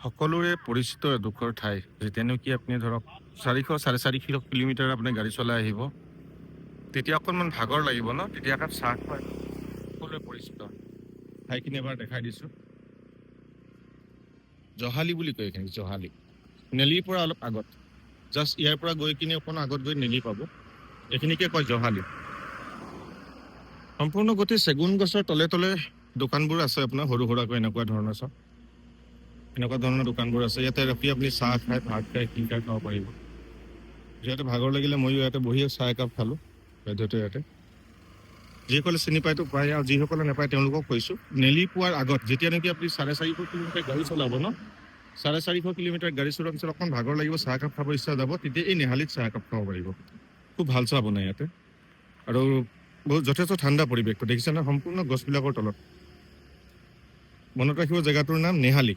সকলোৰে পৰিচিত এডোখৰ ঠাই যেতিয়া নেকি আপুনি ধৰক 400-450 কিলোমিটাৰ আপুনি গাড়ী চলাই আহিব, তেতিয়া অকণমান ভাগৰ লাগিব ন? তেতিয়া একাপ চাহ খুৱাই সকলোৱে পৰিচিত ঠাইখিনি এবাৰ দেখাই দিছোঁ। জহালি বুলি কয় এইখিনি, জহালি। নেলিৰ পৰা অলপ আগত, জাষ্ট ইয়াৰ পৰা গৈ কিনে অকণ আগত গৈ নেলি পাব, এইখিনিকে কয় জহালি। সম্পূৰ্ণ গোটেই চেগুন গছৰ তলে তলে দোকানবোৰ আছে আপোনাৰ সৰু সুৰাকৈ এনেকুৱা ধৰণৰ চব। এনেকুৱা ধৰণৰ দোকানবোৰ আছে, ইয়াতে ৰখি আপুনি চাহ খাই, ভাত খাই, কি খাই খাব পাৰিব। যিহেতু ভাগৰ লাগিলে ময়ো ইয়াতে বহি চাহ একাপ খালোঁ বাধ্যতে ইয়াতে। যিসকলে চিনি পায়তো পায়, আৰু যিসকলে নাপায় তেওঁলোকক কৈছোঁ, নেলি পোৱাৰ আগত যেতিয়া নেকি আপুনি 450 কিলোমিটাৰ গাড়ী চলাব ন, 450 কিলোমিটাৰ গাড়ী চলোৱাৰ পিছত অকণ ভাগৰ লাগিব, চাহ একাপ খাব ইচ্ছা যাব, তেতিয়া এই নেহালিত চাহ একাপ খাব পাৰিব। খুব ভাল চাহ বনায় ইয়াতে, আৰু বহুত যথেষ্ট ঠাণ্ডা পৰিৱেশটো দেখিছে ন, সম্পূৰ্ণ গছবিলাকৰ তলত। মনত ৰাখিব জেগাটোৰ নাম নেহালি।